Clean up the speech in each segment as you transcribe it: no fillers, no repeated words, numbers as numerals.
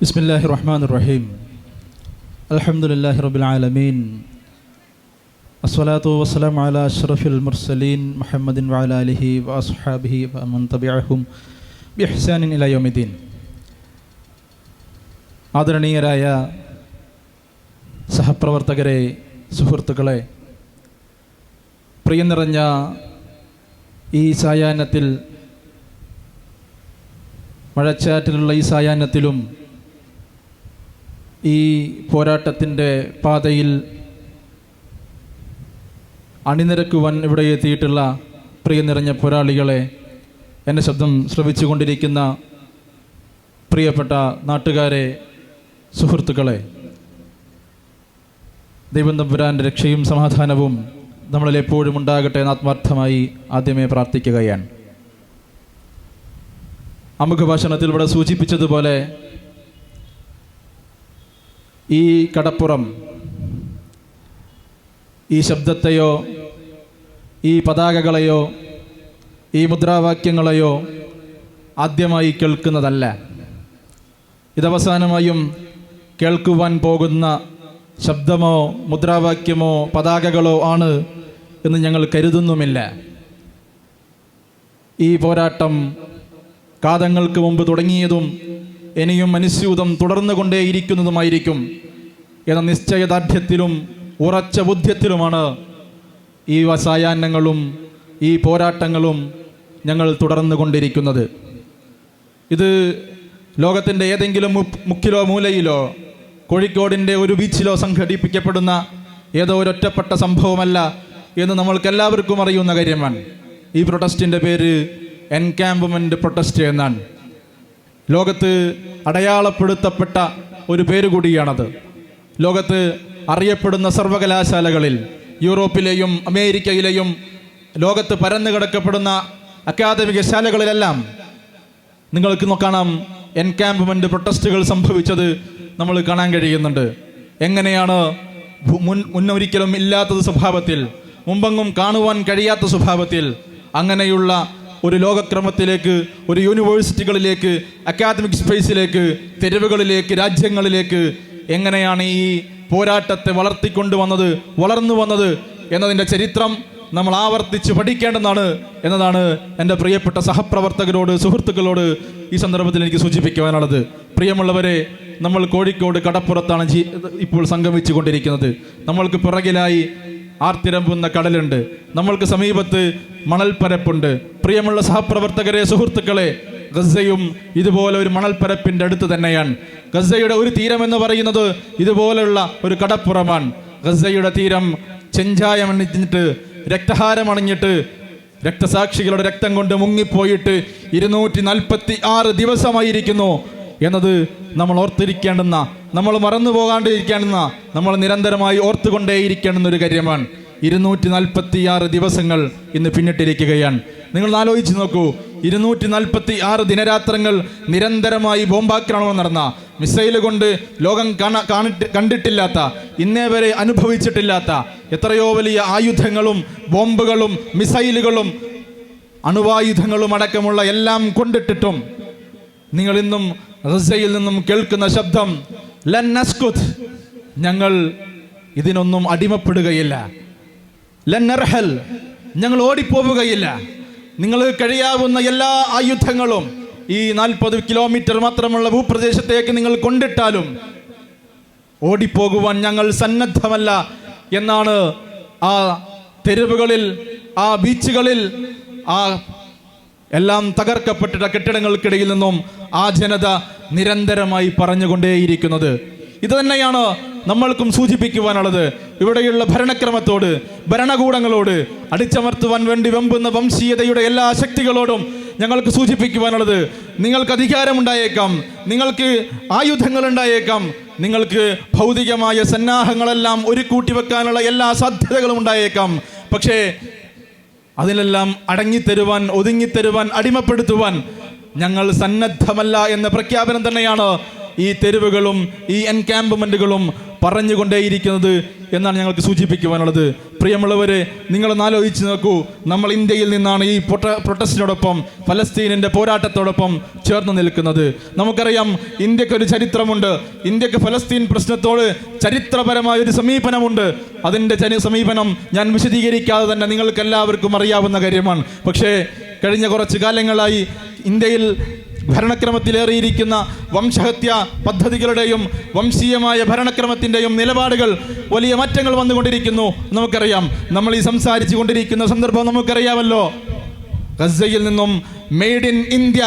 ബിസ്മില്ലാഹിർറഹ്മാനിർറഹീം. അൽഹംദുലില്ലാഹി റബ്ബിൽ ആലമീൻ. അസ്സലാത്തു വസ്സലാമു അലാ അഷ്റഫിൽ മുർസലീൻ മുഹമ്മദിൻ വഅലാ ആലിഹി വഅസ്ഹാബിഹി വമൻ തബിഅഹും ബിഇഹ്സാനിൻ ഇലാ യൗമിദ്ദീൻ. ആദരണീയരായ സഹപ്രവർത്തകരെ, സുഹൃത്തുക്കളെ, പ്രിയം നിറഞ്ഞ ഈ സായാഹ്നത്തിൽ, മഴച്ചാറ്റിലുള്ള ഈ സായാഹ്നത്തിലും ഈ പോരാട്ടത്തിൻ്റെ പാതയിൽ അണിനിരക്കുവാൻ ഇവിടെ എത്തിയിട്ടുള്ള പ്രിയം നിറഞ്ഞ പോരാളികളെ, എൻ്റെ ശബ്ദം ശ്രവിച്ചു കൊണ്ടിരിക്കുന്ന പ്രിയപ്പെട്ട നാട്ടുകാരെ, സുഹൃത്തുക്കളെ, ദൈവം തമ്പുരാൻ്റെ രക്ഷയും സമാധാനവും നമ്മളിൽ എപ്പോഴും ഉണ്ടാകട്ടെ എന്ന് ആത്മാർത്ഥമായി ആദ്യമേ പ്രാർത്ഥിക്കുകയാണ്. അമുഖ ഭാഷണത്തിൽ ഇവിടെ സൂചിപ്പിച്ചതുപോലെ ഈ കടപ്പുറം ഈ ശബ്ദത്തെയോ ഈ പതാകകളെയോ ഈ മുദ്രാവാക്യങ്ങളെയോ ആദ്യമായി കേൾക്കുന്നതല്ല. ഇതവസാനമായും കേൾക്കുവാൻ പോകുന്ന ശബ്ദമോ മുദ്രാവാക്യമോ പതാകകളോ ആണ് എന്ന് ഞങ്ങൾ കരുതുന്നുമില്ല. ഈ പോരാട്ടം കാലങ്ങൾക്ക് മുമ്പ് തുടങ്ങിയതും ഇനിയും അനുസ്യൂതം തുടർന്നു കൊണ്ടേയിരിക്കുന്നതുമായിരിക്കും എന്ന നിശ്ചയദാർഢ്യത്തിലും ഉറച്ച ബുദ്ധ്യത്തിലുമാണ് ഈ സായാഹ്നങ്ങളും ഈ പോരാട്ടങ്ങളും ഞങ്ങൾ തുടർന്നു കൊണ്ടിരിക്കുന്നത്. ഇത് ലോകത്തിൻ്റെ ഏതെങ്കിലും മുക്കിലോ മൂലയിലോ കോഴിക്കോടിൻ്റെ ഒരു ബീച്ചിലോ സംഘടിപ്പിക്കപ്പെടുന്ന ഏതോ ഒരൊറ്റപ്പെട്ട സംഭവമല്ല എന്ന് നമ്മൾക്കെല്ലാവർക്കും അറിയുന്ന കാര്യമാണ്. ഈ പ്രൊട്ടസ്റ്റിൻ്റെ പേര് എൻകാമ്പമെൻ്റ് പ്രൊട്ടസ്റ്റ് എന്നാണ്. ലോകത്ത് അടയാളപ്പെടുത്തപ്പെട്ട ഒരു പേര് കൂടിയാണത്. ലോകത്ത് അറിയപ്പെടുന്ന സർവകലാശാലകളിൽ, യൂറോപ്പിലെയും അമേരിക്കയിലെയും ലോകത്ത് പരന്നു കിടക്കപ്പെടുന്ന അക്കാദമിക ശാലകളിലെല്ലാം നിങ്ങൾക്ക് കാണാം എൻകാമ്പമെൻ്റ് പ്രൊട്ടസ്റ്റുകൾ സംഭവിച്ചത് നമ്മൾ കാണാൻ കഴിയുന്നുണ്ട്. എങ്ങനെയാണ് മുന്നൊരിക്കലും ഇല്ലാത്തത് സ്വഭാവത്തിൽ, മുമ്പെങ്ങും കാണുവാൻ കഴിയാത്ത സ്വഭാവത്തിൽ അങ്ങനെയുള്ള ഒരു ലോകക്രമത്തിലേക്ക്, ഒരു യൂണിവേഴ്സിറ്റികളിലേക്ക്, അക്കാദമിക് സ്പേസിലേക്ക്, തെരുവുകളിലേക്ക്, രാജ്യങ്ങളിലേക്ക് എങ്ങനെയാണ് ഈ പോരാട്ടത്തെ വളർത്തിക്കൊണ്ടുവന്നത്, വളർന്നു വന്നത് എന്നതിൻ്റെ ചരിത്രം നമ്മൾ ആവർത്തിച്ച് പഠിക്കേണ്ടതാണ് എന്നതാണ് എൻ്റെ പ്രിയപ്പെട്ട സഹപ്രവർത്തകരോട്, സുഹൃത്തുക്കളോട് ഈ സന്ദർഭത്തിൽ എനിക്ക് സൂചിപ്പിക്കുവാനുള്ളത്. പ്രിയമുള്ളവരെ, നമ്മൾ കോഴിക്കോട് കടപ്പുറത്താണ് ഇപ്പോൾ സംഗമിച്ചു കൊണ്ടിരിക്കുന്നത്. നമ്മൾക്ക് പിറകിലായി ആർത്തിരമ്പുന്ന കടലുണ്ട്, നമ്മൾക്ക് സമീപത്ത് മണൽപ്പരപ്പുണ്ട്. പ്രിയമുള്ള സഹപ്രവർത്തകരെ, സുഹൃത്തുക്കളെ, ഗസയും ഇതുപോലെ ഒരു മണൽപ്പരപ്പിൻ്റെ അടുത്ത് തന്നെയാണ്. ഗസയുടെ ഒരു തീരം എന്ന് പറയുന്നത് ഇതുപോലുള്ള ഒരു കടപ്പുറമാണ്. ഗസയുടെ തീരം ചെഞ്ചായമണിഞ്ഞിട്ട്, രക്തഹാരമണിഞ്ഞിട്ട്, രക്തസാക്ഷികളുടെ രക്തം കൊണ്ട് മുങ്ങിപ്പോയിട്ട് 246 ദിവസമായിരിക്കുന്നു എന്നത് നമ്മൾ ഓർത്തിരിക്കേണ്ടുന്ന, നമ്മൾ മറന്നു പോകാണ്ടിരിക്കേണ്ടുന്ന, നമ്മൾ നിരന്തരമായി ഓർത്തുകൊണ്ടേയിരിക്കേണ്ടുന്ന ഒരു കാര്യമാണ്. 246 ദിവസങ്ങൾ ഇന്ന് പിന്നിട്ടിരിക്കുകയാണ്. നിങ്ങൾ ആലോചിച്ച് നോക്കൂ, 246 ദിനരാത്രങ്ങൾ നിരന്തരമായി ബോംബാക്രമണം നടന്ന, മിസൈൽ കൊണ്ട് ലോകം കണ്ടിട്ടില്ലാത്ത, ഇന്നേ വരെ അനുഭവിച്ചിട്ടില്ലാത്ത എത്രയോ വലിയ ആയുധങ്ങളും ബോംബുകളും മിസൈലുകളും അണുവായുധങ്ങളും അടക്കമുള്ള എല്ലാം കൊണ്ടിട്ടിട്ടും നിങ്ങൾ ഇന്നും ഗസയിൽ നിന്നും കേൾക്കുന്ന ശബ്ദം ലൻ നസ്കുത്, ഞങ്ങൾ ഇതിനൊന്നും അടിമപ്പെടുകയില്ല. ലൻ നർഹൽ, ഞങ്ങൾ ഓടിപ്പോവുകയില്ല. നിങ്ങൾ കഴിയാവുന്ന എല്ലാ ആയുധങ്ങളും ഈ 40 കിലോമീറ്റർ മാത്രമുള്ള ഭൂപ്രദേശത്തേക്ക് നിങ്ങൾ കൊണ്ടിട്ടാലും ഓടിപ്പോകുവാൻ ഞങ്ങൾ സന്നദ്ധമല്ല എന്നാണ് ആ തെരുവുകളിൽ, ആ ബീച്ചുകളിൽ, ആ എല്ലാം തകർക്കപ്പെട്ട കെട്ടിടങ്ങൾക്കിടയിൽ നിന്നും ആ ജനത നിരന്തരമായി പറഞ്ഞുകൊണ്ടേയിരിക്കുന്നത്. ഇത് തന്നെയാണ് നമ്മൾക്കും സൂചിപ്പിക്കുവാനുള്ളത്. ഇവിടെയുള്ള ഭരണക്രമത്തോട്, ഭരണകൂടങ്ങളോട്, അടിച്ചമർത്തുവാൻ വേണ്ടി വെമ്പുന്ന വംശീയതയുടെ എല്ലാ ശക്തികളോടും ഞങ്ങൾക്ക് സൂചിപ്പിക്കുവാനുള്ളത്, നിങ്ങൾക്ക് അധികാരമുണ്ടായേക്കാം, നിങ്ങൾക്ക് ആയുധങ്ങൾ ഉണ്ടായേക്കാം, നിങ്ങൾക്ക് ഭൗതികമായ സന്നാഹങ്ങളെല്ലാം ഒരു കൂട്ടിവെക്കാനുള്ള എല്ലാ സാധ്യതകളും ഉണ്ടായേക്കാം. പക്ഷേ അതിനെല്ലാം അടങ്ങിത്തരുവാൻ, ഒതുങ്ങിത്തരുവാൻ, അടിമപ്പെടുത്തുവാൻ ഞങ്ങൾ സന്നദ്ധമല്ല എന്ന പ്രഖ്യാപനം തന്നെയാണ് ഈ തെരുവുകളും ഈ എൻകാമ്പമെന്റുകളും പറഞ്ഞുകൊണ്ടേയിരിക്കുന്നത് എന്നാണ് ഞങ്ങൾക്ക് സൂചിപ്പിക്കുവാനുള്ളത്. പ്രിയമുള്ളവരെ, നിങ്ങളൊന്ന് ആലോചിച്ച് നോക്കൂ. നമ്മൾ ഇന്ത്യയിൽ നിന്നാണ് ഈ പ്രൊട്ടസ്റ്റിനോടൊപ്പം ഫലസ്തീനിൻ്റെ പോരാട്ടത്തോടൊപ്പം ചേർന്ന് നിൽക്കുന്നത്. നമുക്കറിയാം, ഇന്ത്യക്കൊരു ചരിത്രമുണ്ട്. ഇന്ത്യക്ക് ഫലസ്തീൻ പ്രശ്നത്തോട് ചരിത്രപരമായ ഒരു സമീപനമുണ്ട്. അതിൻ്റെ സമീപനം ഞാൻ വിശദീകരിക്കാതെ തന്നെ നിങ്ങൾക്ക് എല്ലാവർക്കും അറിയാവുന്ന കാര്യമാണ്. പക്ഷേ കഴിഞ്ഞ കുറച്ച് കാലങ്ങളായി ഇന്ത്യയിൽ ഭരണക്രമത്തിലേറിയിരിക്കുന്ന വംശഹത്യ പദ്ധതികളുടെയും വംശീയമായ ഭരണക്രമത്തിൻ്റെയും നിലപാടുകൾ വലിയ മാറ്റങ്ങൾ വന്നുകൊണ്ടിരിക്കുന്നു. നമുക്കറിയാം, നമ്മൾ ഈ സംസാരിച്ചു കൊണ്ടിരിക്കുന്ന സന്ദർഭം നമുക്കറിയാമല്ലോ. ഗസയിൽ നിന്നും മെയ്ഡ് ഇൻ ഇന്ത്യ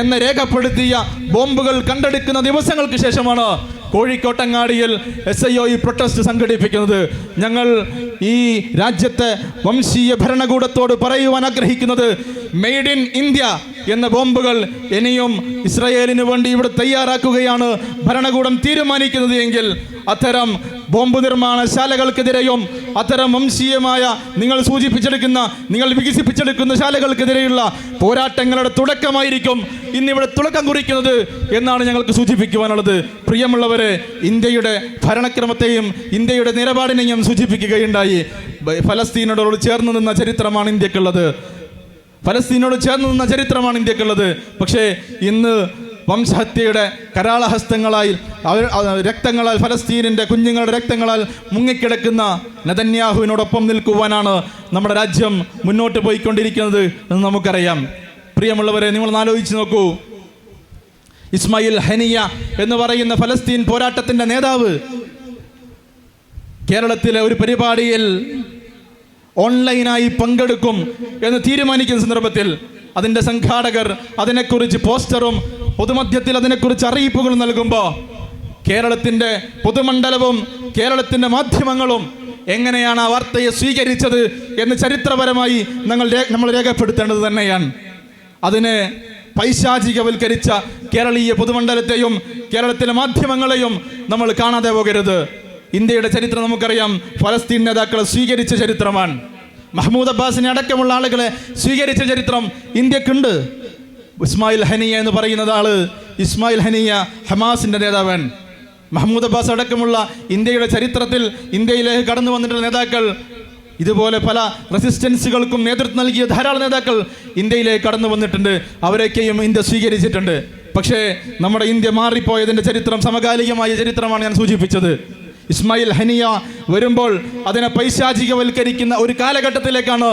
എന്ന് രേഖപ്പെടുത്തിയ ബോംബുകൾ കണ്ടെടുക്കുന്ന ദിവസങ്ങൾക്ക് ശേഷമാണ് കോഴിക്കോട്ടങ്ങാടിയിൽ SIO ഈ പ്രൊട്ടസ്റ്റ് സംഘടിപ്പിക്കുന്നത്. ഞങ്ങൾ ഈ രാജ്യത്തെ വംശീയ ഭരണകൂടത്തോട് പറയുവാൻ ആഗ്രഹിക്കുന്നത്, മെയ്ഡ് ഇൻ ഇന്ത്യ എന്ന ബോംബുകൾ ഇനിയും ഇസ്രായേലിന് വേണ്ടി ഇവിടെ തയ്യാറാക്കുകയാണ് ഭരണകൂടം തീരുമാനിക്കുന്നത് എങ്കിൽ അത്തരം ബോംബ് നിർമ്മാണശാലകൾക്കെതിരെയും അത്തരം വംശീയമായ നിങ്ങൾ വികസിപ്പിച്ചെടുക്കുന്ന ശാലകൾക്കെതിരെയുള്ള പോരാട്ടങ്ങളുടെ തുടക്കമായിരിക്കും ഇന്നിവിടെ തുടക്കം കുറിക്കുന്നത് എന്നാണ് ഞങ്ങൾക്ക് സൂചിപ്പിക്കുവാനുള്ളത്. പ്രിയമുള്ളവരെ, ഇന്ത്യയുടെ ഭരണക്രമത്തെയും ഇന്ത്യയുടെ നിലപാടിനെയും സൂചിപ്പിക്കുകയുണ്ടായി. ഫലസ്തീനോട് ചേർന്ന് നിന്ന ചരിത്രമാണ് ഇന്ത്യക്കുള്ളത്. പക്ഷേ ഇന്ന് വംശഹത്യയുടെ കരാളഹസ്തങ്ങളായി രക്തങ്ങളാൽ ഫലസ്തീനിൻ്റെ കുഞ്ഞുങ്ങളുടെ രക്തങ്ങളാൽ മുങ്ങിക്കിടക്കുന്ന നെതന്യാഹുവിനോടൊപ്പം നിൽക്കുവാനാണ് നമ്മുടെ രാജ്യം മുന്നോട്ട് പോയിക്കൊണ്ടിരിക്കുന്നത് എന്ന് നമുക്കറിയാം. പ്രിയമുള്ളവരെ, നിങ്ങൾ ആലോചിച്ച് നോക്കൂ. ഇസ്മായിൽ ഹനിയ എന്ന് പറയുന്ന ഫലസ്തീൻ പോരാട്ടത്തിൻ്റെ നേതാവ് കേരളത്തിലെ ഒരു പരിപാടിയിൽ ഓൺലൈനായി പങ്കെടുക്കും എന്ന് തീരുമാനിക്കുന്ന സന്ദർഭത്തിൽ അതിൻ്റെ സംഘാടകർ അതിനെക്കുറിച്ച് പോസ്റ്ററും പൊതുമധ്യത്തിൽ അതിനെക്കുറിച്ച് അറിയിപ്പുകൾ നൽകുമ്പോൾ കേരളത്തിൻ്റെ പൊതുമണ്ഡലവും കേരളത്തിൻ്റെ മാധ്യമങ്ങളും എങ്ങനെയാണ് ആ വാർത്തയെ സ്വീകരിച്ചത് എന്ന് ചരിത്രപരമായി നമ്മൾ രേഖപ്പെടുത്തേണ്ടത് തന്നെയാണ്. അതിനെ പൈശാചികവൽക്കരിച്ച കേരളീയ പൊതുമണ്ഡലത്തെയും കേരളത്തിലെ മാധ്യമങ്ങളെയും നമ്മൾ കാണാതെ പോകരുത്. ഇന്ത്യയുടെ ചരിത്രം നമുക്കറിയാം, ഫലസ്തീൻ നേതാക്കളെ സ്വീകരിച്ച ചരിത്രമാണ്. മഹ്മൂദ് അബ്ബാസിനെ അടക്കമുള്ള ആളുകളെ സ്വീകരിച്ച ചരിത്രം ഇന്ത്യക്കുണ്ട്. ഇസ്മായിൽ ഹനിയ എന്ന് പറയുന്നത് ഇസ്മായിൽ ഹനിയ ഹമാസിൻ്റെ നേതാവൻ. മഹ്മൂദ് അബ്ബാസ് അടക്കമുള്ള ഇന്ത്യയുടെ ചരിത്രത്തിൽ ഇന്ത്യയിലേക്ക് കടന്നു വന്നിട്ടുള്ള നേതാക്കൾ, ഇതുപോലെ പല റെസിസ്റ്റൻസുകൾക്കും നേതൃത്വം നൽകിയ ധാരാളം നേതാക്കൾ ഇന്ത്യയിലേക്ക് കടന്നു വന്നിട്ടുണ്ട്. അവരൊക്കെയും ഇന്ത്യ സ്വീകരിച്ചിട്ടുണ്ട്. പക്ഷേ നമ്മുടെ ഇന്ത്യ മാറിപ്പോയതിൻ്റെ ചരിത്രം സമകാലികമായ ചരിത്രമാണ് ഞാൻ സൂചിപ്പിച്ചത്. ഇസ്മായിൽ ഹനിയ വരുമ്പോൾ അതിനെ പൈശാചികവൽക്കരിക്കുന്ന ഒരു കാലഘട്ടത്തിലേക്കാണ്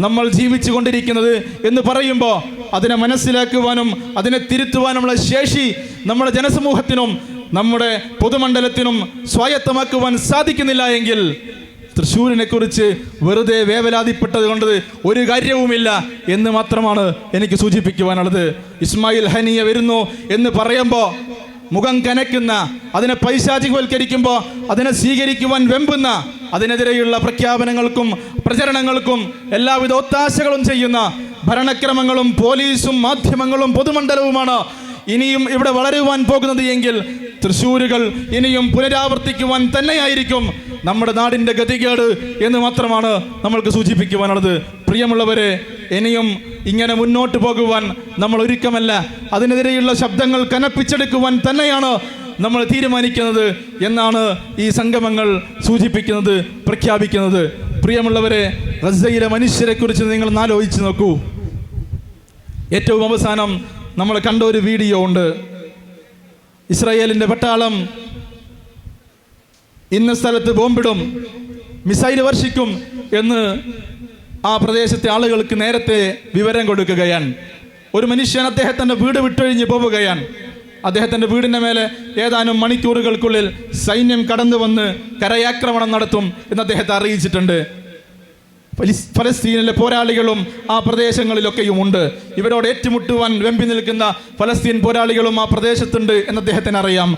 നമ്മൾ ജീവിച്ചു കൊണ്ടിരിക്കുന്നത് എന്ന് പറയുമ്പോൾ അതിനെ മനസ്സിലാക്കുവാനും അതിനെ തിരുത്തുവാനുമുള്ള ശേഷി നമ്മുടെ ജനസമൂഹത്തിനും നമ്മുടെ പൊതുമണ്ഡലത്തിനും സ്വായത്തമാക്കുവാൻ സാധിക്കുന്നില്ല എങ്കിൽ തൃശ്ശൂരിനെ കുറിച്ച് വെറുതെ വേവലാതിപ്പെട്ടത് കൊണ്ട് ഒരു കാര്യവുമില്ല എന്ന് മാത്രമാണ് എനിക്ക് സൂചിപ്പിക്കുവാനുള്ളത്. ഇസ്മായിൽ ഹനിയ വരുന്നു എന്ന് പറയുമ്പോൾ മുഖം കനക്കുന്ന, അതിനെ പൈശാചികവൽക്കരിക്കുമ്പോൾ അതിനെ സ്വീകരിക്കുവാൻ വെമ്പുന്ന, അതിനെതിരെയുള്ള പ്രഖ്യാപനങ്ങൾക്കും പ്രചരണങ്ങൾക്കും എല്ലാവിധ ഒത്താശകളും ചെയ്യുന്ന ഭരണക്രമങ്ങളും പോലീസും മാധ്യമങ്ങളും പൊതുമണ്ഡലവുമാണ് ഇനിയും ഇവിടെ വളരുവാൻ പോകുന്നത് എങ്കിൽ തൃശ്ശൂരുകൾ ഇനിയും പുനരാവർത്തിക്കുവാൻ തന്നെയായിരിക്കും നമ്മുടെ നാടിൻ്റെ ഗതികേട് എന്ന് മാത്രമാണ് നമ്മൾക്ക് സൂചിപ്പിക്കുവാനുള്ളത്. പ്രിയമുള്ളവരെ, ഇനിയും ഇങ്ങനെ മുന്നോട്ട് പോകുവാൻ നമ്മൾ ഒരുക്കമല്ല. അതിനെതിരെയുള്ള ശബ്ദങ്ങൾ കനപ്പിച്ചെടുക്കുവാൻ തന്നെയാണ് നമ്മൾ തീരുമാനിക്കുന്നത് എന്നാണ് ഈ സംഗമങ്ങൾ സൂചിപ്പിക്കുന്നത്, പ്രഖ്യാപിക്കുന്നത്. പ്രിയമുള്ളവരെ, ഗസയിലെ മനുഷ്യരെക്കുറിച്ച് നിങ്ങൾ ആലോചിച്ച് നോക്കൂ. ഏറ്റവും അവസാനം നമ്മൾ കണ്ട ഒരു വീഡിയോ ഉണ്ട്. ഇസ്രായേലിൻ്റെ പട്ടാളം ഇന്ന സ്ഥലത്ത് ബോംബിടും, മിസൈൽ വർഷിക്കും എന്ന് ആ പ്രദേശത്തെ ആളുകൾക്ക് നേരത്തെ വിവരം കൊടുക്കുകയാണ്. ഒരു മനുഷ്യൻ അദ്ദേഹത്തിൻ്റെ വീട് വിട്ടൊഴിഞ്ഞ് പോവുകയാണ്. അദ്ദേഹത്തിൻ്റെ വീടിൻ്റെ മേലെ ഏതാനും മണിക്കൂറുകൾക്കുള്ളിൽ സൈന്യം കടന്നു വന്ന് കരയാക്രമണം നടത്തും എന്ന് അദ്ദേഹത്തെ അറിയിച്ചിട്ടുണ്ട്. ഫലസ്തീനിലെ പോരാളികളും ആ പ്രദേശങ്ങളിലൊക്കെയും ഉണ്ട്. ഇവരോട് ഏറ്റുമുട്ടുവാൻ വെമ്പി നിൽക്കുന്ന ഫലസ്തീൻ പോരാളികളും ആ പ്രദേശത്തുണ്ട് എന്ന് അദ്ദേഹത്തിന് അറിയാം.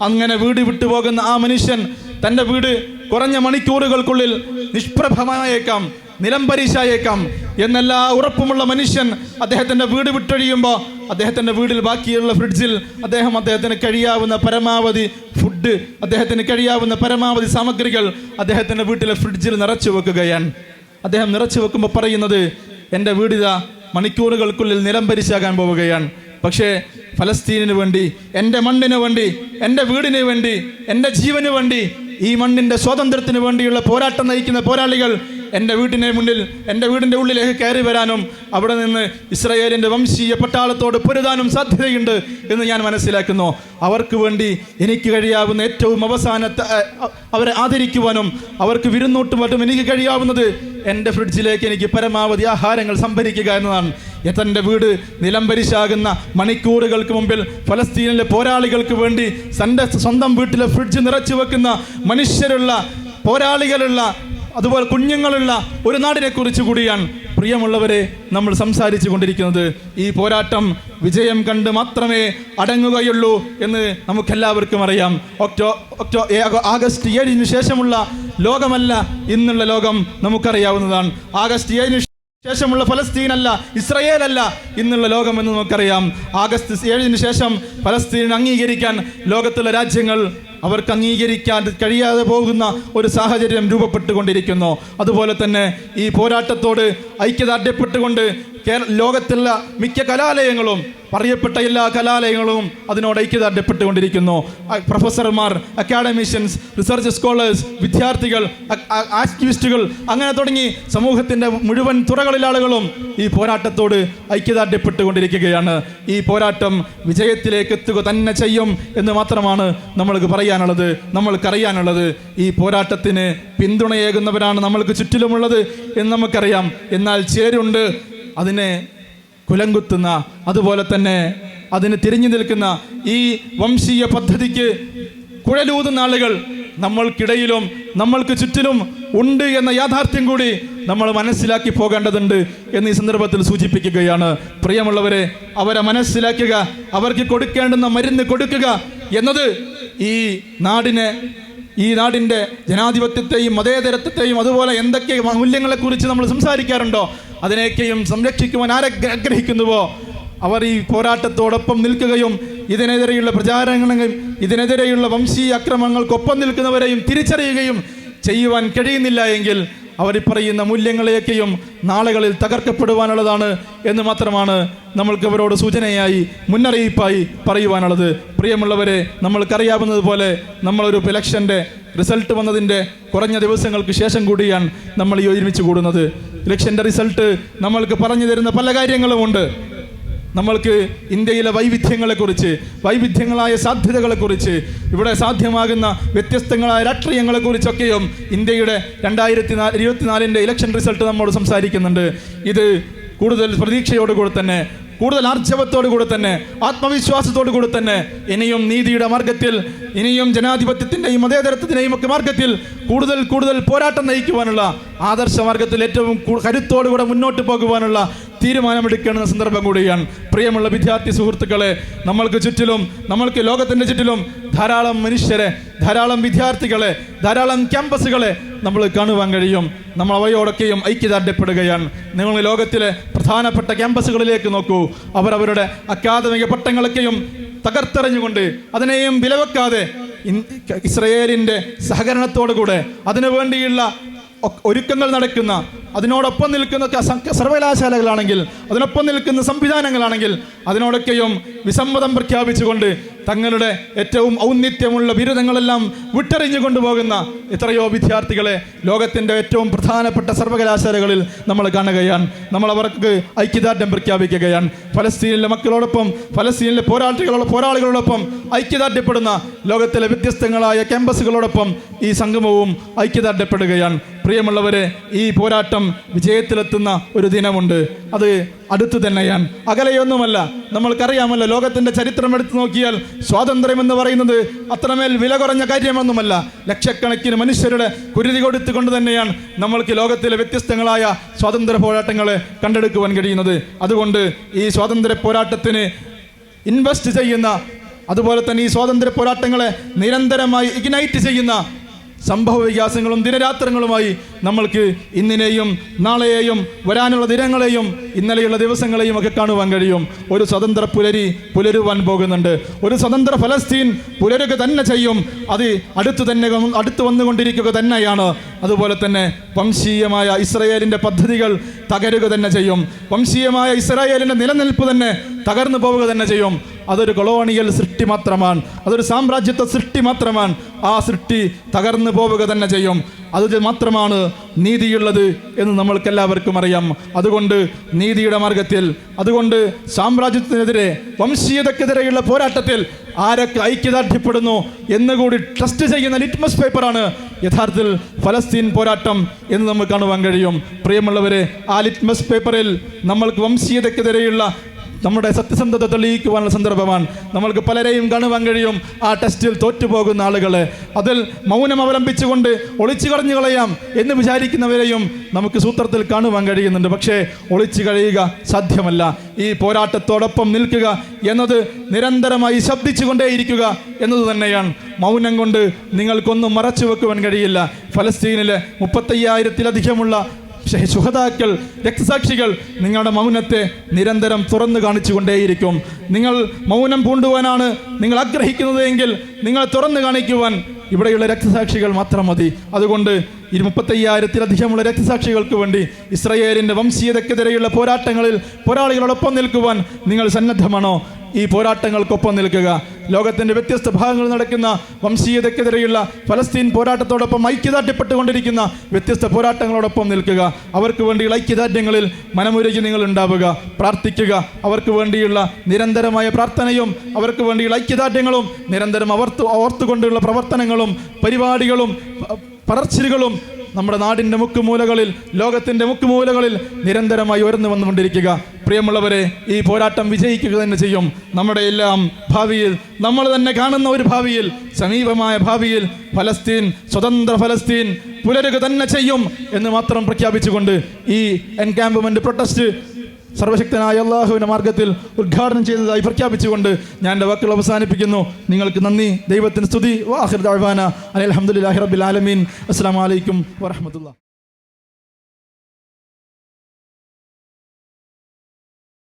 അങ്ങനെ വീട് വിട്ടുപോകുന്ന ആ മനുഷ്യൻ തൻ്റെ വീട് കുറഞ്ഞ മണിക്കൂറുകൾക്കുള്ളിൽ നിഷ്പ്രഭമായേക്കാം, നിലംപരിശായേക്കാം എന്നെല്ലാ ഉറപ്പുമുള്ള മനുഷ്യൻ അദ്ദേഹത്തിൻ്റെ വീട് വിട്ടൊഴിയുമ്പോൾ അദ്ദേഹത്തിൻ്റെ വീടിൽ ബാക്കിയുള്ള ഫ്രിഡ്ജിൽ അദ്ദേഹത്തിന് കഴിയാവുന്ന പരമാവധി ഫുഡ്, അദ്ദേഹത്തിന് കഴിയാവുന്ന പരമാവധി സാമഗ്രികൾ അദ്ദേഹത്തിൻ്റെ വീട്ടിലെ ഫ്രിഡ്ജിൽ നിറച്ചു വെക്കുകയാണ്. അദ്ദേഹം നിറച്ചു വെക്കുമ്പോൾ പറയുന്നത്, എൻ്റെ വീടിതാ മണിക്കൂറുകൾക്കുള്ളിൽ നിലംപരിശാകാൻ പോവുകയാണ്. പക്ഷേ ഫലസ്തീനിന് വേണ്ടി, എൻ്റെ മണ്ണിന് വേണ്ടി, എൻ്റെ വീടിന് വേണ്ടി, എൻ്റെ ജീവന് വേണ്ടി ഈ മണ്ണിൻ്റെ സ്വാതന്ത്ര്യത്തിന് വേണ്ടിയുള്ള പോരാട്ടം നയിക്കുന്ന പോരാളികൾ എൻ്റെ വീടിൻ്റെ ഉള്ളിലേക്ക് കയറി വരാനും അവിടെ നിന്ന് ഇസ്രായേലിൻ്റെ വംശീയ പട്ടാളത്തോട് പൊരുതാനും സാധ്യതയുണ്ട് എന്ന് ഞാൻ മനസ്സിലാക്കുന്നു. അവർക്ക് വേണ്ടി എനിക്ക് കഴിയാവുന്ന ഏറ്റവും അവസാനത്തെ അവരെ ആദരിക്കുവാനും അവർക്ക് വിരുന്നൂട്ടുവാനും എനിക്ക് കഴിയാവുന്നത് എൻ്റെ ഫ്രിഡ്ജിലേക്ക് എനിക്ക് പരമാവധി ആഹാരങ്ങൾ സംഭരിക്കുക എന്നതാണ്. തൻ്റെ വീട് നിലംപരിശാകുന്ന മണിക്കൂറുകൾക്ക് മുമ്പിൽ ഫലസ്തീനിലെ പോരാളികൾക്ക് വേണ്ടി തൻ്റെ സ്വന്തം വീട്ടിലെ ഫ്രിഡ്ജ് നിറച്ചു വെക്കുന്ന മനുഷ്യരുള്ള പോരാളികളുള്ള അതുപോലെ കുഞ്ഞുങ്ങളുള്ള ഒരു നാടിനെ കുറിച്ച് കൂടിയാണ് പ്രിയമുള്ളവരെ നമ്മൾ സംസാരിച്ചു കൊണ്ടിരിക്കുന്നത്. ഈ പോരാട്ടം വിജയം കണ്ട് മാത്രമേ അടങ്ങുകയുള്ളൂ എന്ന് നമുക്കെല്ലാവർക്കും അറിയാം. ആഗസ്റ്റ് 7 ശേഷമുള്ള ലോകമല്ല ഇന്നുള്ള ലോകം നമുക്കറിയാവുന്നതാണ്. ആഗസ്റ്റ് 7 ശേഷമുള്ള ഫലസ്തീനല്ല, ഇസ്രായേലല്ല ഇന്നുള്ള ലോകം എന്ന് നമുക്കറിയാം. ആഗസ്റ്റ് 7 ശേഷം ഫലസ്തീൻ അംഗീകരിക്കാൻ ലോകത്തുള്ള രാജ്യങ്ങൾ അവർക്ക് അംഗീകരിക്കാൻ കഴിയാതെ പോകുന്ന ഒരു സാഹചര്യം രൂപപ്പെട്ടുകൊണ്ടിരിക്കുന്നു. അതുപോലെ തന്നെ ഈ പോരാട്ടത്തോട് ഐക്യദാർഢ്യപ്പെട്ടുകൊണ്ട് ലോകത്തുള്ള മിക്ക കലാലയങ്ങളും പറയപ്പെട്ട എല്ലാ കലാലയങ്ങളും അതിനോട് ഐക്യദാർഢ്യപ്പെട്ടുകൊണ്ടിരിക്കുന്നു. പ്രൊഫസർമാർ, അക്കാഡമിഷ്യൻസ്, റിസർച്ച് സ്കോളേഴ്സ്, വിദ്യാർത്ഥികൾ, ആക്ടിവിസ്റ്റുകൾ, അങ്ങനെ തുടങ്ങി സമൂഹത്തിൻ്റെ മുഴുവൻ തുറകളിലെ ആളുകളും ഈ പോരാട്ടത്തോട് ഐക്യദാർഢ്യപ്പെട്ടുകൊണ്ടിരിക്കുകയാണ്. ഈ പോരാട്ടം വിജയത്തിലേക്ക് എത്തുക തന്നെ ചെയ്യും എന്ന് മാത്രമാണ് നമ്മൾക്ക് പറയാനുള്ളത്, നമ്മൾക്കറിയാനുള്ളത്. ഈ പോരാട്ടത്തിന് പിന്തുണയേകുന്നവരാണ് നമ്മൾക്ക് ചുറ്റിലുമുള്ളത് എന്ന് നമുക്കറിയാം. എന്നാൽ ചേരുണ്ട് അതിനെ കുലങ്കുത്തുന്ന, അതുപോലെ തന്നെ അതിന് തിരിഞ്ഞു നിൽക്കുന്ന ഈ വംശീയ പദ്ധതിക്ക് കുഴലൂതുന്ന ആളുകൾ നമ്മൾക്കിടയിലും നമ്മൾക്ക് ചുറ്റിലും ഉണ്ട് എന്ന യാഥാർത്ഥ്യം കൂടി നമ്മൾ മനസ്സിലാക്കി പോകേണ്ടതുണ്ട് എന്ന് ഈ സന്ദർഭത്തിൽ സൂചിപ്പിക്കുകയാണ്. പ്രിയമുള്ളവരെ, അവരെ മനസ്സിലാക്കുക, അവർക്ക് കൊടുക്കേണ്ടുന്ന മരുന്ന് കൊടുക്കുക എന്നത് ഈ നാടിൻ്റെ ജനാധിപത്യത്തെയും മതേതരത്വത്തെയും അതുപോലെ എന്തൊക്കെ മൂല്യങ്ങളെക്കുറിച്ച് നമ്മൾ സംസാരിക്കാറുണ്ടോ അതിനെയൊക്കെയും സംരക്ഷിക്കുവാൻ ആഗ്രഹിക്കുന്നുവോ അവർ ഈ പോരാട്ടത്തോടൊപ്പം നിൽക്കുകയും ഇതിനെതിരെയുള്ള പ്രചാരണങ്ങളും ഇതിനെതിരെയുള്ള വംശീയ അക്രമങ്ങൾക്കൊപ്പം നിൽക്കുന്നവരെയും തിരിച്ചറിയുകയും ചെയ്യുവാൻ കഴിയുന്നില്ല എങ്കിൽ അവർ പറയുന്ന മൂല്യങ്ങളെയൊക്കെയും നാളുകളിൽ തകർക്കപ്പെടുവാനുള്ളതാണ് എന്ന് മാത്രമാണ് നമ്മൾക്ക് അവരോട് സൂചനയായി മുന്നറിയിപ്പായി പറയുവാനുള്ളത്. പ്രിയമുള്ളവരെ, നമ്മൾക്കറിയാവുന്നതുപോലെ നമ്മളൊരു ഇലക്ഷൻ്റെ റിസൾട്ട് വന്നതിൻ്റെ കുറഞ്ഞ ദിവസങ്ങൾക്ക് ശേഷം കൂടിയാണ് നമ്മൾ ഈ ഒരുമിച്ച് കൂടുന്നത്. ഇലക്ഷൻ്റെ റിസൾട്ട് നമ്മൾക്ക് പറഞ്ഞു തരുന്ന പല കാര്യങ്ങളുമുണ്ട്. നമ്മൾക്ക് ഇന്ത്യയിലെ വൈവിധ്യങ്ങളെക്കുറിച്ച്, വൈവിധ്യങ്ങളായ സാധ്യതകളെക്കുറിച്ച്, ഇവിടെ സാധ്യമാകുന്ന വ്യത്യസ്തങ്ങളായ രാഷ്ട്രീയങ്ങളെക്കുറിച്ചൊക്കെയും ഇന്ത്യയുടെ 2024 ഇലക്ഷൻ റിസൾട്ട് നമ്മോട് സംസാരിക്കുന്നുണ്ട്. ഇത് കൂടുതൽ പ്രതീക്ഷയോടുകൂടി തന്നെ, കൂടുതൽ ആർജവത്തോടു കൂടി തന്നെ, ആത്മവിശ്വാസത്തോടു കൂടി തന്നെ ഇനിയും നീതിയുടെ മാർഗത്തിൽ, ഇനിയും ജനാധിപത്യത്തിൻ്റെയും മതേതരത്വത്തിൻ്റെയും ഒക്കെ മാർഗത്തിൽ കൂടുതൽ പോരാട്ടം നയിക്കുവാനുള്ള ആദർശ മാർഗത്തിൽ ഏറ്റവും കരുത്തോടുകൂടെ മുന്നോട്ട് പോകുവാനുള്ള തീരുമാനമെടുക്കേണ്ട സന്ദർഭം കൂടിയാണ്. പ്രിയമുള്ള വിദ്യാർത്ഥി സുഹൃത്തുക്കളെ, നമ്മൾക്ക് ചുറ്റിലും, നമ്മൾക്ക് ലോകത്തിൻ്റെ ചുറ്റിലും ധാരാളം മനുഷ്യരെ, ധാരാളം വിദ്യാർത്ഥികളെ, ധാരാളം ക്യാമ്പസുകളെ നമ്മൾ കാണുവാൻ കഴിയും. നമ്മൾ അവയോടൊക്കെയും ഐക്യദാർഢ്യപ്പെടുകയാണ്. നിങ്ങൾ ലോകത്തിലെ പ്രധാനപ്പെട്ട ക്യാമ്പസുകളിലേക്ക് നോക്കൂ. അവരവരുടെ അക്കാദമിക പട്ടങ്ങളൊക്കെയും തകർത്തെറിഞ്ഞുകൊണ്ട് അതിനെയും വിലവെക്കാതെ ഇസ്രായേലിൻ്റെ സഹകരണത്തോടുകൂടെ അതിനു വേണ്ടിയുള്ള ഒരുക്കങ്ങൾ നടക്കുന്ന, അതിനോടൊപ്പം നിൽക്കുന്ന സർവകലാശാലകളാണെങ്കിൽ, അതിനൊപ്പം നിൽക്കുന്ന സംവിധാനങ്ങളാണെങ്കിൽ അതിനോടൊക്കെയും വിസമ്മതം പ്രഖ്യാപിച്ചുകൊണ്ട് തങ്ങളുടെ ഏറ്റവും ഔന്നിത്യമുള്ള ബിരുദങ്ങളെല്ലാം വിട്ടെറിഞ്ഞു കൊണ്ടുപോകുന്ന എത്രയോ വിദ്യാർത്ഥികളെ ലോകത്തിൻ്റെ ഏറ്റവും പ്രധാനപ്പെട്ട സർവകലാശാലകളിൽ നമ്മൾ കാണുകയാണ്. നമ്മൾ അവർക്ക് ഐക്യദാർഢ്യം പ്രഖ്യാപിക്കുകയാണ്. ഫലസ്തീനിലെ മക്കളോടൊപ്പം, ഫലസ്തീനിലെ പോരാളികളോടൊപ്പം ഐക്യദാർഢ്യപ്പെടുന്ന ലോകത്തിലെ വ്യത്യസ്തങ്ങളായ ക്യാമ്പസുകളോടൊപ്പം ഈ സംഗമവും ഐക്യദാർഢ്യപ്പെടുകയാണ്. പ്രിയമുള്ളവരെ, ഈ പോരാട്ടം വിജയത്തിലെത്തുന്ന ഒരു ദിനമുണ്ട്. അത് അടുത്തു തന്നെയാണ്, അകലെയൊന്നുമല്ല. നമ്മൾക്കറിയാമല്ലോ, ലോകത്തിൻ്റെ ചരിത്രം എടുത്തു നോക്കിയാൽ സ്വാതന്ത്ര്യം എന്ന് പറയുന്നത് അത്രമേൽ വില കുറഞ്ഞ കാര്യമൊന്നുമല്ല. ലക്ഷക്കണക്കിന് മനുഷ്യരുടെ കുരുതി കൊടുത്തുകൊണ്ട് തന്നെയാണ് നമ്മൾക്ക് ലോകത്തിലെ വ്യത്യസ്തങ്ങളായ സ്വാതന്ത്ര്യ പോരാട്ടങ്ങളെ കണ്ടെടുക്കുവാൻ കഴിയുന്നത്. അതുകൊണ്ട് ഈ സ്വാതന്ത്ര്യ പോരാട്ടത്തിന് ഇൻവെസ്റ്റ് ചെയ്യുന്ന, അതുപോലെ തന്നെ ഈ സ്വാതന്ത്ര്യ പോരാട്ടങ്ങളെ നിരന്തരമായി ഇഗ്നൈറ്റ് ചെയ്യുന്ന സംഭവ വികാസങ്ങളും ദിനരാത്രങ്ങളുമായി നമ്മൾക്ക് ഇന്നിനെയും നാളെയെയും വരാനുള്ള ദിനങ്ങളെയും ഇന്നലെയുള്ള ദിവസങ്ങളെയും ഒക്കെ കാണുവാൻ കഴിയും. ഒരു സ്വതന്ത്ര പുലരുവാൻ പോകുന്നുണ്ട്. ഒരു സ്വതന്ത്ര ഫലസ്തീൻ പുലരുക തന്നെ ചെയ്യും. അത് അടുത്ത് വന്നുകൊണ്ടിരിക്കുക തന്നെയാണ്. അതുപോലെ തന്നെ വംശീയമായ ഇസ്രായേലിൻ്റെ പദ്ധതികൾ തകരുക തന്നെ ചെയ്യും. വംശീയമായ ഇസ്രായേലിൻ്റെ നിലനിൽപ്പ് തന്നെ തകർന്നു പോവുക തന്നെ ചെയ്യും. അതൊരു കൊളോണിയൽ സൃഷ്ടി മാത്രമാണ്, അതൊരു സാമ്രാജ്യത്വ സൃഷ്ടി മാത്രമാണ്. ആ സൃഷ്ടി തകർന്നു പോവുക തന്നെ ചെയ്യും. അത് മാത്രമാണ് നീതിയുള്ളത് എന്ന് നമ്മൾക്കെല്ലാവർക്കും അറിയാം. അതുകൊണ്ട് നീതിയുടെ മാർഗത്തിൽ, അതുകൊണ്ട് സാമ്രാജ്യത്തിനെതിരെ, വംശീയതക്കെതിരെയുള്ള പോരാട്ടത്തിൽ ആരൊക്കെ ഐക്യദാർഢ്യപ്പെടുന്നു എന്നുകൂടി ടെസ്റ്റ് ചെയ്യുന്ന ലിറ്റ്മസ് പേപ്പറാണ് യഥാർത്ഥത്തിൽ ഫലസ്തീൻ പോരാട്ടം എന്ന് നമുക്ക് കാണുവാൻ കഴിയും. പ്രിയമുള്ളവരെ, ആ ലിറ്റ്മസ് പേപ്പറിൽ നമ്മൾക്ക് വംശീയതക്കെതിരെയുള്ള നമ്മുടെ സത്യസന്ധത തെളിയിക്കുവാനുള്ള സന്ദർഭമാണ്. നമ്മൾക്ക് പലരെയും കാണുവാൻ കഴിയും ആ ടെസ്റ്റിൽ തോറ്റുപോകുന്ന ആളുകളെ. അതിൽ മൗനം അവലംബിച്ചുകൊണ്ട് ഒളിച്ചു കളഞ്ഞു കളയാം എന്ന് വിചാരിക്കുന്നവരെയും നമുക്ക് സൂത്രത്തിൽ കാണുവാൻ കഴിയുന്നുണ്ട്. പക്ഷേ ഒളിച്ചു കഴിയുക സാധ്യമല്ല. ഈ പോരാട്ടത്തോടൊപ്പം നിൽക്കുക എന്നത് നിരന്തരമായി ശബ്ദിച്ചുകൊണ്ടേയിരിക്കുക എന്നത് തന്നെയാണ്. മൗനം കൊണ്ട് നിങ്ങൾക്കൊന്നും മറച്ചു വെക്കുവാൻ കഴിയില്ല. ഫലസ്തീനിലെ 35,000-ലധികമുള്ള ശുഹദാക്കൾ, രക്തസാക്ഷികൾ നിങ്ങളുടെ മൗനത്തെ നിരന്തരം തുറന്നു കാണിച്ചു കൊണ്ടേയിരിക്കും. നിങ്ങൾ മൗനം പൂണ്ടുവാനാണ് നിങ്ങൾ ആഗ്രഹിക്കുന്നത് എങ്കിൽ നിങ്ങൾ തുറന്നു കാണിക്കുവാൻ ഇവിടെയുള്ള രക്തസാക്ഷികൾ മാത്രം മതി. അതുകൊണ്ട് 35,000-ലധികമുള്ള രക്തസാക്ഷികൾക്ക് വേണ്ടി ഇസ്രായേലിൻ്റെ വംശീയതക്കെതിരെയുള്ള പോരാട്ടങ്ങളിൽ പോരാളികളോടൊപ്പം നിൽക്കുവാൻ നിങ്ങൾ സന്നദ്ധമാണോ? ഈ പോരാട്ടങ്ങൾക്കൊപ്പം നിൽക്കുക. ലോകത്തിൻ്റെ വ്യത്യസ്ത ഭാഗങ്ങളിൽ നടക്കുന്ന വംശീയതക്കെതിരെയുള്ള ഫലസ്തീൻ പോരാട്ടത്തോടൊപ്പം ഐക്യദാർഢ്യപ്പെട്ടുകൊണ്ടിരിക്കുന്ന വ്യത്യസ്ത പോരാട്ടങ്ങളോടൊപ്പം നിൽക്കുക. അവർക്ക് വേണ്ടിയുള്ള ഐക്യദാർഢ്യങ്ങളിൽ മനമുരുകി നിങ്ങൾ ഉണ്ടാവുക, പ്രാർത്ഥിക്കുക. അവർക്ക് വേണ്ടിയുള്ള നിരന്തരമായ പ്രാർത്ഥനയും അവർക്ക് വേണ്ടിയുള്ള ഐക്യദാർഢ്യങ്ങളും നിരന്തരം ഓർത്തുകൊണ്ടുള്ള പ്രവർത്തനങ്ങളും പരിപാടികളും പറച്ചിലുകളും നമ്മുടെ നാടിൻ്റെ മുക്കുമൂലകളിൽ, ലോകത്തിൻ്റെ മുക്കുമൂലകളിൽ നിരന്തരമായി ഉയർന്നു വന്നുകൊണ്ടിരിക്കുക. പ്രിയമുള്ളവരെ, ഈ പോരാട്ടം വിജയിക്കുക തന്നെ ചെയ്യും. നമ്മുടെ എല്ലാം ഭാവിയിൽ, നമ്മൾ തന്നെ കാണുന്ന ഒരു ഭാവിയിൽ, സമീപമായ ഭാവിയിൽ ഫലസ്തീൻ, സ്വതന്ത്ര ഫലസ്തീൻ പുലരുക തന്നെ ചെയ്യും എന്ന് മാത്രം പ്രഖ്യാപിച്ചുകൊണ്ട് ഈ എൻകാമ്പമെൻ്റ് പ്രൊട്ടസ്റ്റ് സർവശക്തനായ അള്ളാഹുവിൻ്റെ മാർഗത്തിൽ ഉദ്ഘാടനം ചെയ്തതായി പ്രഖ്യാപിച്ചുകൊണ്ട് ഞാൻ എൻ്റെ വാക്കുകൾ അവസാനിപ്പിക്കുന്നു. നിങ്ങൾക്ക് നന്ദി, ദൈവത്തിന് സ്തുതി. വാഹിർ ദഅ്വാന അൽഹംദുലില്ലാഹി റബ്ബിൽ ആലമീൻ. അസ്സലാമു അലൈക്കും വറഹ്മത്തുള്ളാഹി.